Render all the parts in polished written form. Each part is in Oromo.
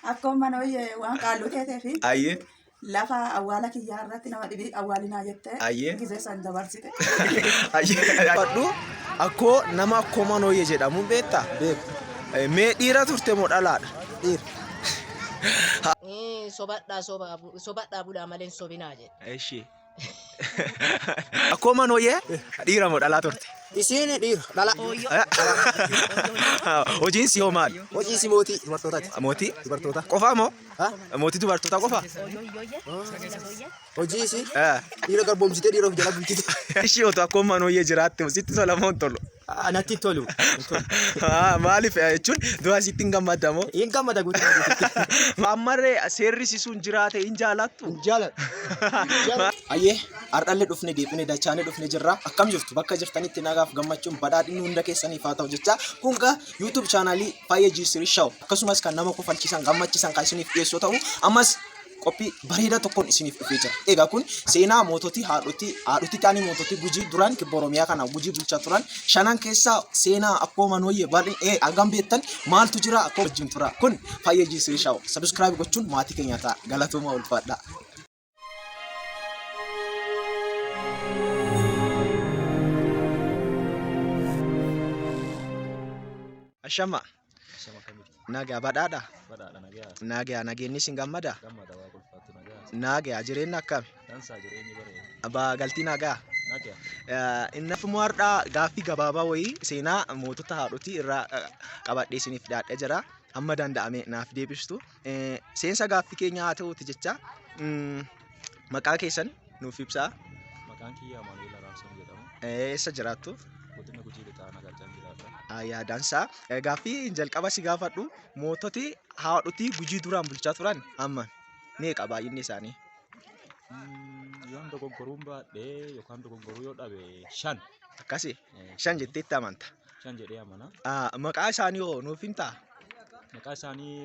Akkuma mana hoyyee waan qaaluu ta'ee fi Ayyee. lafa awwaala kiyyaa irratti nama dhibii awwaalinaa jettee Ayyee. gisee san dabarsite. Ayyee. Akkoo nama akkoo manooyyee jedhamuun beektaa? Beeku. Mee dhiira turte moo dhalaadha? Dhiira. Sobadhaa bulaa malee sobinaa jedhe. Eshi. Akkoo manooyyee dhiira moo dhalaa turte? Isiin dhiira. Dhala. Hojiin si hoo maali? Hojii si mootii dubartootaati. Mootii? Dubartoota. Qofaa moo? Ha? Mootii dubartoota qofaa? Hojii isi dhiira garboomsitee dhiira of jala bulchite. Ishii otoo akkoo manooyyee jiraatte sitti tola moo hin tolu? Natti tolu. Maaliif jechuun du'a sitti hin gammadda moo? Hin gammada guutuu. Ammarree seerri sisuun jiraate hin jaalattu? Jaalladha. Ayyee har'allee dhufne deebine dachaane dhufne jirra. Akkam jirtu bakka jirtanitti nagaaf gammachuun badhaadhinni hunda keessaniif haa ta'u jecha kun gaa YouTube chaanaalii Faayee G3 Show akkasumas kan nama kofalchiisan gammachiisan kan isiniif dhiyeessuu ta'u ammas qophii bareedaa tokkoon isiniif dhufee jira. Egaa kun seenaa moototii haadhotii ta'anii moototii Gujii duraan kibba Oromiyaa kana Gujii bulchaa turan shanan keessaa seenaa akkoo manooyyee bal'ee hangam beektan maaltu jira akkoo wajjin tura. Kun Faayee G3 Show subscribe gochuun maatii keenya ta'a. Galatooma ulfaadha. Ashama. Nagaa badhaadha. Nagaa nageenyi sin gammada. Nagaa jireenya akkami? Abaa galtii nagaa. Inni fumaardhaa gaaffii gabaabaa wayii seenaa mootota haadhotii irraa qabadhee isiniif dhiyaadhee jira. Hamma danda'ame naaf deebistu. Seensa gaaffii keenya haa ta'uuti jecha maqaa keessan nuuf ibsaa. Maqaan kiyyaa Maanu'eel Araarsoon jedhama. Eessa jiraattu? Godina Gujii Lixaa Naqachaan jiraata. Yaadansaa. Gaaffii jalqaba si gaafadhu moototi haadhotii Gujii duraan bulchaa turan amma meeqa baay'inni isaanii? Yoon dogoggoruun baadhee yookaan dogoggoruu yoo dhabe 5. Akkasi 5 jetteetti amanta. 5 jedhee amana. Maqaa isaanii hoo nuuf himtaa? Maqaa isaanii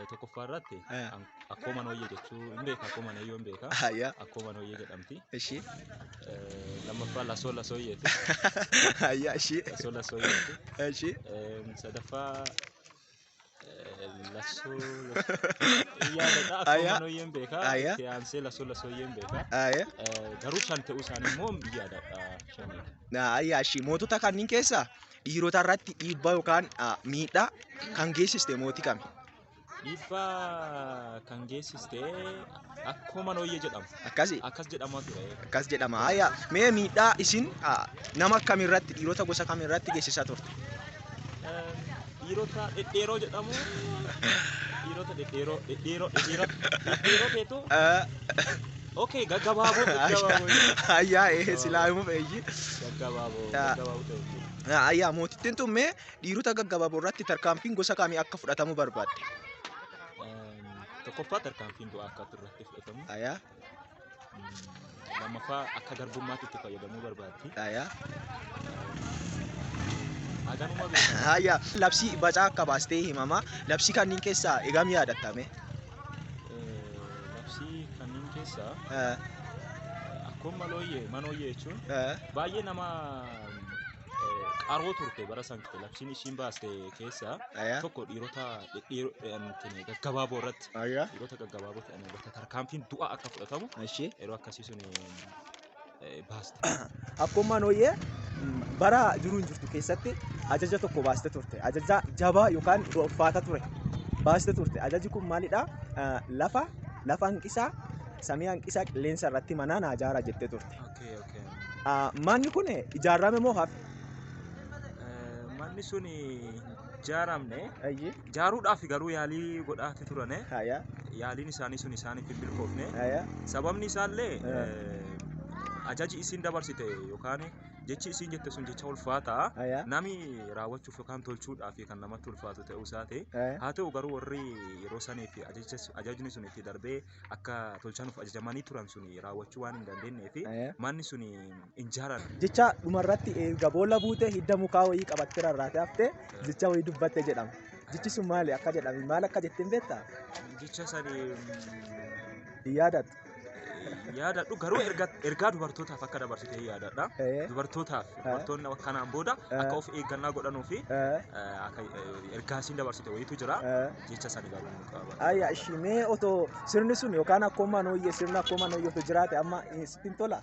tokkoffaa irratti akkoo manooyyee jechuu hin beeka. Akkoo manooyyee hin beeka. Akkoo manooyyee jedhamti. Ishii. Lammaffaa Lasoo Lasooyyeeti. Ishii. Lasoo Lasooyyeeti. Ishii. Sadaffaa Lasoo yaadadha. Akkoo manooyyee hin beeka. Itti aansee Lasoo Lasooyyee hin beeka. Garuu 5 ta'uu isaanii immoo yaadadha 5. Ishii mootota kanneen keessaa dhiirota irratti dhiibbaa yookaan miidhaa kan geessiste mootii kami? Dhiibbaa kan geessiste akkoo manooyyee jedhama. Akkasi? Akkas jedhama ture. Akkas jedhama. Mee miidhaa isin nama akkamirratti dhiirota gosa kamirratti geessisaa turte? Dhiirota dhedheeroo jedhamu. Dhiirota dhedheeroo feetu. Okay, gaggabaaboo. Silaa himuu fe'ii. Gaggabaaboo. Mootittiin tun mee dhiirota gaggabaaboo irratti tarkaanfiin gosa kamii akka fudhatamu barbaadde? Tokkoffaa tarkaanfiin du'aa akka irratti fudhatamu. Lammaffaa akka garbummaatti itti fayyadamuu barbaaddi. Haganuma beekama. Labsii bacaa akka baastee himama. Labsii kanneen keessaa eegam yaadattame? Labsii kanneen keessaa akkoo manooyyee jechuun baay'ee nama qaroo turte bara san labsiin ishiin baaste keessaa tokko dhiirota gaggabaaboo irratti dhiirota gaggabaaboo ta'an irratti tarkaanfiin du'aa akka fudhatamu yeroo akkasii sun baaste. Akkoo manooyyee bara jiruun jirtu keessatti ajaja tokko baaste turte. Ajaja jabaa yookaan ulfaata ture baaste turte. Ajajji kun maalidha? Lafa hanqisaa samii hanqisaa qilleensa irratti mana naa ijaara jettee turte. Manni kun ijaarame moo hafe? Manni sun ijaaramne ijaaruudhaaf garuu yaalii godhaati turane. Yaaliin isaanii sun isaaniif hin milkoofne. Sababni isaallee ajaji isiin dabarsite yookaan jechi isiin jette sun jecha ulfaataa nami raawwachuuf yookaan tolchuudhaaf kan namatti ulfaatu ta'uu isaati. Haa ta'u garuu warri yeroo saniif ajajni sun itti darbee akka tolchanuuf ajajamanii turan sun raawwachuu waan hin dandeenyeef manni sun ijaaran. Jecha dhumarratti eega boolla buutee hidda mukaa wayii qabattee rarraatee haftee jecha wayii dubbatte jedhama. Jechi sun maali akka jedhame maal akka jetteen beektaa? Jecha sanii yaadatu. yaadadhu garuu ergaa dubartootaaf akka dabarsitee yaadadha. Dubartootaaf dubartoonni kanaan booda akka of eeggannaa godhanuu fi akka ergaa siin dabarsite wayitu jira. Jecha sani gaafachuu qaba. Ayya ishimee otoo sirni sun yookaan akkuma nooyyee sirna akkuma nooyyee otoo jiraate amma ittiin tola.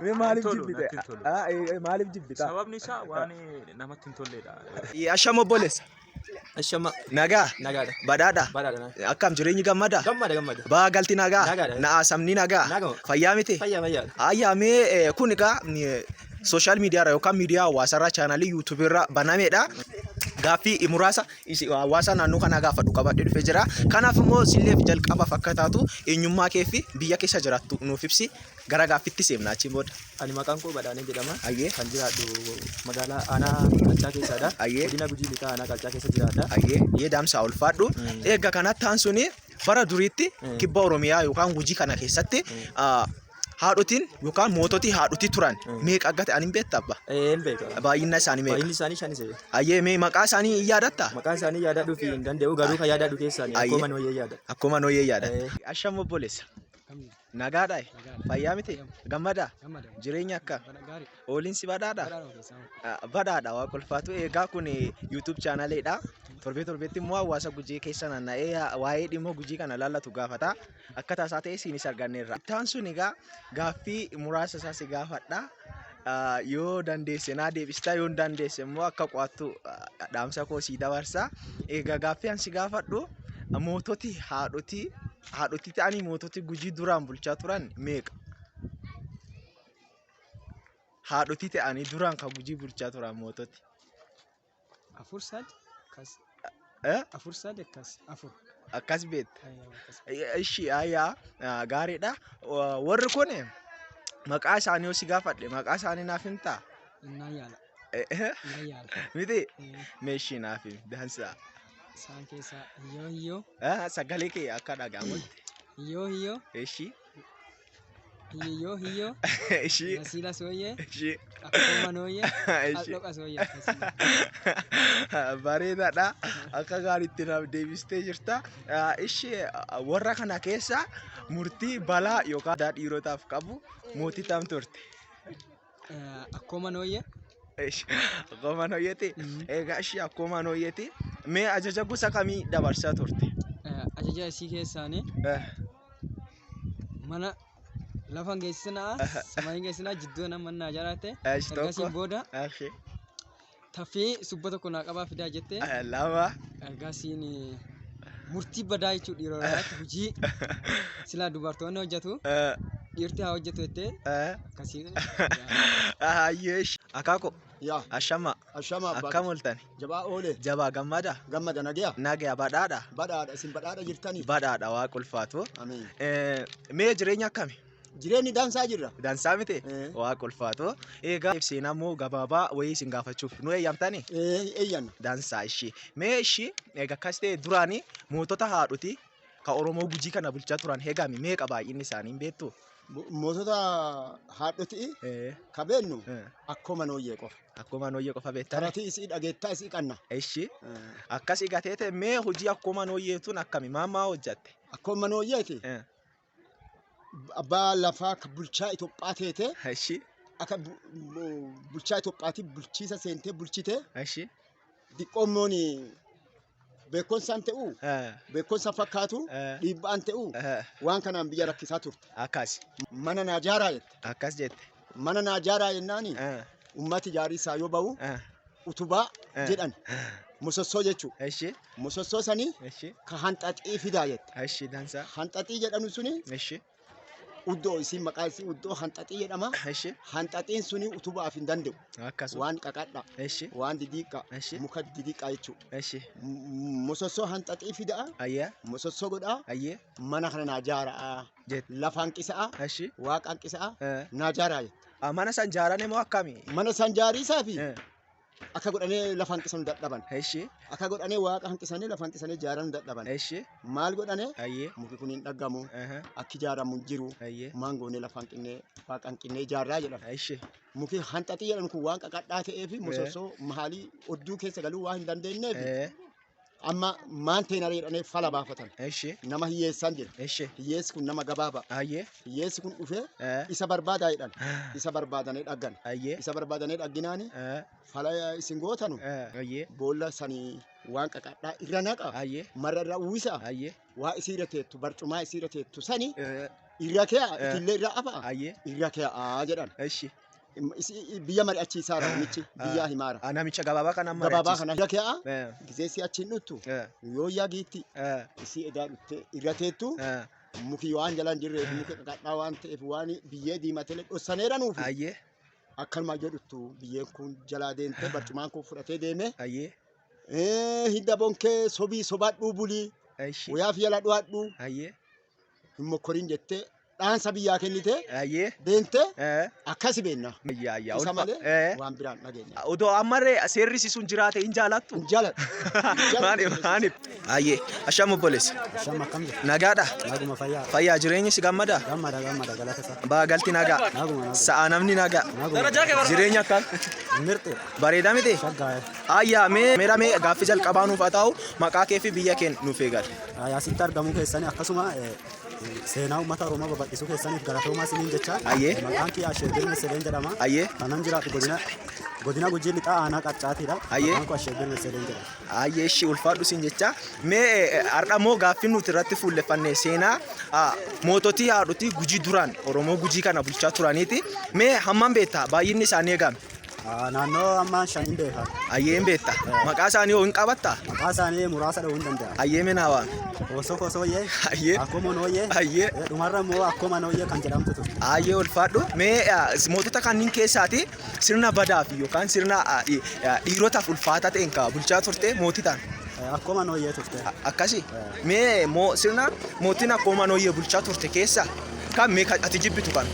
Mee maaliif jibbite? Maaliif jibbita? Sababni isaa waan namatti hin tolledha. Ashama obboleessa. Ashama. Nagaa. Nagaadha. Badhaadha. Badhaadha. Akkam jireenyi gammada? Gammada. Baa galti nagaa? Nagaadha. Na'aasamni nagaa? Nagaa. Fayyaa miti? Fayyaa. Ayyaa mee kun egaa sooshaal miidiyaarra yookaan miidiyaa hawaasaarraa chaanaalii yuutuubiirra banameedha. Gaaffii muraasa hawaasa naannoo kanaa gaafadhu qabadhee dhufee jira. Kanaaf immoo silleef jalqabaaf akka taatu eenyummaa kee fi biyya keessa jiraattu nuuf ibsi. Gara gaaffiitti seemnaa achiin booda. Ani maqaan koo Badhaanee jedhama. Ayyee. Kan jiraadhu magaalaa aanaa Qalcaa keessadha. Ayyee. Godina Gujii Lixaa aanaa Qalcaa keessa jiraadha. Ayyee daamsaa ulfaadhu. Egaa kanatti aansuni bara duriitti kibba Oromiyaa yookaan Gujii kana keessatti haadhotiin yookaan moototii haadhotii turan meeqa akka ta'an hin beektaa abba? Hin beeka. Baay'ina isaanii meeqa? Baay'inni isaanii 5. Ayyee mee maqaa isaanii yaadatta? Maqaan isaanii yaadadhuu fi hin danda'u garuu kan yaadadhu keessaan akkuma nooyyee yaada. Akkuma nooyyee yaada. Ashama obboleessa. Nagaadha. Fayyaa miti? Gammadaa? Jireenya akka? Ooliinsi badhaadha? Badhaadha waa kolfaatu. Egaa kun YouTube chaanaleedha. Torbeetti immoo hawaasa Gujii keessa naanna'ee waa'ee dhimma Gujii kana laallatu gaafata. Akka taasaa ta'e siinis arganneerra. Ittaan sun egaa gaaffii muraasa isaa si gaafadha. Yoo dandeesse naa deebistaa yoo dandeesse immoo akka qo'attu dhaamsa koo sii dabarsa. Egaa gaaffii an si gaafadhu moototi haadhotii ta'anii moototi Gujii duraan bulchaa turan meeqa? Haadhotii ta'anii duraan kan Gujii bulchaa turan moototi. Afur sadi kas. Afur sadi kas. Afur. Akkas beekta. Ishii ayyaa gaariidha. Warri kun maqaa isaanii yoo si gaafadhe maqaa isaanii naaf himtaa? Innaan yaala. Miti? Meeshii naaf himi dansaa. Isaan keessaa hiyyoo. Sagalee kee akka dhagahamutti. Hiyyoo. Ishii. Hiyyoo. Ishii. Nasiila sooyyee. Ishii. Akkuma nooyyee. Aldhoqa sooyyee. Bareedaadha. Akka gaariitti naaf deebistee jirta. Ishee warra kana keessa murtii balaa yookaan dhiirotaaf qabu mootii tam turte. Akkuma nooyyee. Akkuma nooyyeeti. Egaa ishee akkuma nooyyeeti. Mee ajaja gosa kamii dabarsaa turte? Ajaja isii keessaanii mana lafa geessinaa samaayii geessinaa jidduu nama naa jiraate ergasiin booda taffii subba tokko naa qabaa fidaa jette lama ergasiin murtii badaa jechuudha dhiirota hojii silaa dubartoonni hojjetu dhiirti haa hojjetu jettee akkasiin. Yeesh akaako yaa ashama akkam ooltan jabaa oole jabaa gammada nagaa badhaadha isin badhaadha jirtanii badhaadha waa qulfaatu amiin mee jireenya akkami jireenyi dansaa jirra dansaa miti waa qulfaatu egaa seenaa moo gabaabaa wayii isin gaafachuuf nu eeyyamtani eeyyanna dansaa ishii mee ishii egaa akkas ta'e duraanii mootota haadhotii ka Oromoo Gujii kana bulchaa turan heegami meeqa baay'inni isaanii beektu? Mootota haadhotii ka beennu akkuma nooyyee qofa. Akkuma nooyyee qofa beektaa? Taratii isii dhageettaa isii qanna. Ishii akkas gateete mee hojii akkuma nooyyeetuun akkami maa hojjatte? Akkuma nooyyeeti. Abbaa lafaa bulchaa Itoophiyaa teete. Ishii akka bulchaa Itoophiyaatti bulchiisa seentee bulchite. Ishii diqqoommoon beekumsaan ta'uu beekumsa fakkaatu dhiibbaan ta'uu waan kanaan biyya rakkisaa turte. Akkas. Mana naa jaaraa jette. Akkas jette. Mana naa jaaraa jennaani ummati jaarii isaa yoo ba'u utubaa jedhan musossoo jechuudha. Ishii musossoo sanii ka hanxaxii fidaa jette. Ishii dansaa. Hanxaxii jedhamu suni ishii uddoo isiin maqaa isii uddoo hanxaxii jedhama. Ishii hanxaxiin suni utubaaf hin danda'u. Akkas. Waan qaqadha. Ishii waan didiiqa muka didiiqaa jechuudha. Ishii musossoo hanxaxii fidaa. ayyaa musossoo godhaa. ayyee mana kana naa jaaraa lafa hanqisaa ishii waaqa hanqisaa naa jaaraa jette. mana san jaarane moo akkami? Mana san jaariisaa fi akka godhanii lafa hanqisan dadhaban. Ishii Akka godhanii waaqa hanqisanii lafa hanqisanii jaaran dadhaban. ishii Maal godhanii ayyee muki kun hin dhagamu akki jaaramu hin jiru ayyee maangoonee lafa hanqinee waaqa hanqinee jaarraa jedhama. ishii Muki hanxaxii jedhamu kun waan qaqadhaa ta'ee fi musossoo mahaalii odduu keessa galuu waan hin dandeenyeef amma maan ta'in ariidhanii fala baafatan. Eshi. Nama hiyyeessaan jira. Eshi. Hiyyeessi kun nama gabaaba. Ayyee. Hiyyeessi kun dhufee isa barbaadaa jedhan. Isa barbaadanii dhaggan. Ayyee. Isa barbaadanii dhagginaani fala isin gootanu Ayyee. boolla sanii waan qaqadhaa irra naqa. Ayyee. Marra irra uwwisa. Ayyee. Waa isiirra teettu barcumaa isiirra teettu sani irra kee itillee irra afa. Ayyee. Irra kee jedhan. Eshi. Biyya mari'achiisaa namichi biyya himaara. Namicha gabaabaa kana Gabaabaa kana irra kee Eh. gizeessi achiin dhuttu yoo yaagiitti isii edaa dhutte irra teettu muki waan jalaan jirreef muki qaqadhaa waan ta'eef waan biyyee diimatee dhossaneera nuufi Ayyee. akkanuma yoo dhuttu biyyeen kun jalaa deemtee barcumaan kun fudhatee deeme Ayyee. hidda bonkee sobii sobaadhuu bulii Eshi. wayaa fi yala dhuwaadhuu Ayyee. hin mokkoriin jettee dhaansa biyyaa kennite Ayyee. deemtee akkasi beenna Yaa isa malee yaa. waan biraan dhageenya. Odoo ammarree seerrisi sun jiraate hin jaalattu. Hin jaaladhu. Maaniif? Ayyee. Asham obboleessa. Shama kam jirtu? Nagaadha. Naguma fayyaa. Fayyaa jireenyi si gammada? Gammada galata isaa. Baagalti nagaa. Naguma. Sa'a namni nagaa. Naguma. Jireenya akkam? Mirte. Bareeda miti? Shaggaa'e. Ayyaa mee gaaffii jalqabaa nuuf haa ta'u maqaa kee fi biyya kee nuuf eegal. Asitti argamuu keessanii akkasuma seenaa uummata Oromoo babal'isuu keessaniif galatoomaa isiniin jecha. Ayyee. Maqaan kiyya Asheebir Mesedeen jedhama. Ayyee. Kanan jiraatu godina Gujii lixaa aanaa Qaccaatiidha. Ayyee. Maqaan koo Asheebir Mesedeen jedhama. Ayyee ishii ulfaadhu siin jecha mee har'a moo gaaffii nuti irratti fuulleffanne seenaa moototii haadhotii Gujii duraan Oromoo Gujii kana bulchaa turaniiti mee hammam beektaa baay'inni isaanii eegame? Naannoo ammaa shaniin beekaa. Ayyee hin beektaa maqaa isaanii hoo hin qabattaa? Maqaa isaanii muraasa dha'uu hin danda'a. Ayyee mee naawaa? Kosooyyee. Ayyee. Akkuma nooyyee. Ayyee. Dhumarra immoo akkuma nooyyee kan jedhamtu turte. Ayyee ulfaadhu mee mootota kanneen keessaati sirna badaa fi yookaan sirna dhiirotaaf ulfaataa ta'een ka bulchaa turte mootii ta'an. Akkuma nooyyee turte. Akkasi mee sirna mootiin akkuma nooyyee bulchaa turte keessa kan mee ati jibbitu kan?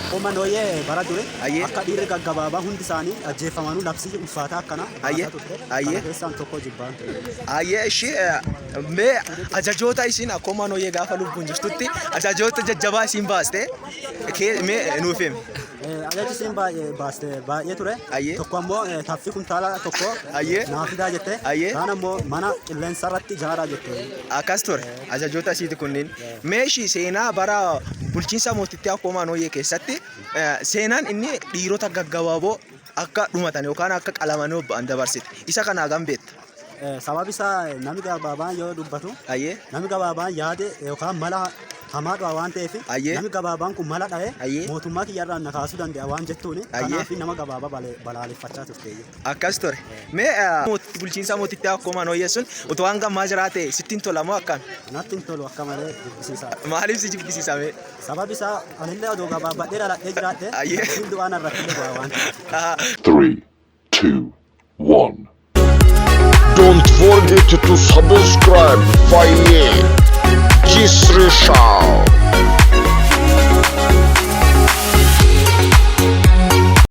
Akkuma nooyyee bara dure Ayyee. akka dhiirri gaggabaabaa hundi isaanii ajjeefamanu labsii ulfaataa akkana Ayyee. baasaa turte. Ayyee. Kana keessaan tokko jibbaan ture. Ayyee ishee mee ajajoota isiin akkuma nooyyee gaafa lubbuun jirtutti ajajoota jajjabaa isiin baaste mee nuuf himi. Ajajji isiin baay'ee ture. Ayyee. Tokko ammoo taffii kuntaala tokko Ayyee. naafidaa jette. Ayyee. Kaan ammoo mana qilleensa irratti ijaaraa jette. Akkas ture ajajoota isiiti kunniin mee ishii seenaa bara bulchiinsa mootittii akkuma nooyyee keessatti seenaan inni dhiirota gaggabaaboo akka dhumatan yookaan akka qalamanii ba'an dabarsite isa kanaa gam beekta. Sababi isaa namni gabaabaan yoo dubbatu Ayyee. namni gabaabaan yaade yookaan mala hamaadha waan ta'eef Ayyee. namni gabaabaan kun mala dha'ee Ayyee. mootummaa kiyyarraa na kaasuu danda'a waan jettuuni Ayyee. kanaaf nama gabaabaa balaaleffachaa turte. Akkas ture mee bulchiinsa mootittii akkuma nooyyee sun utoo hanga ammaa jiraate sittiin tola moo akkam? Natti hin tolu akka malee jibbisiisaa. Maaliif si jibbisiisame? Sababi isaa anillee odoo gabaabadhee dhaladhee jiraadhe Ayyee. hin du'aan irratti bu'aa waan ta'eef. 3, 2, 1. Don't forget to subscribe Faye Jisri Show.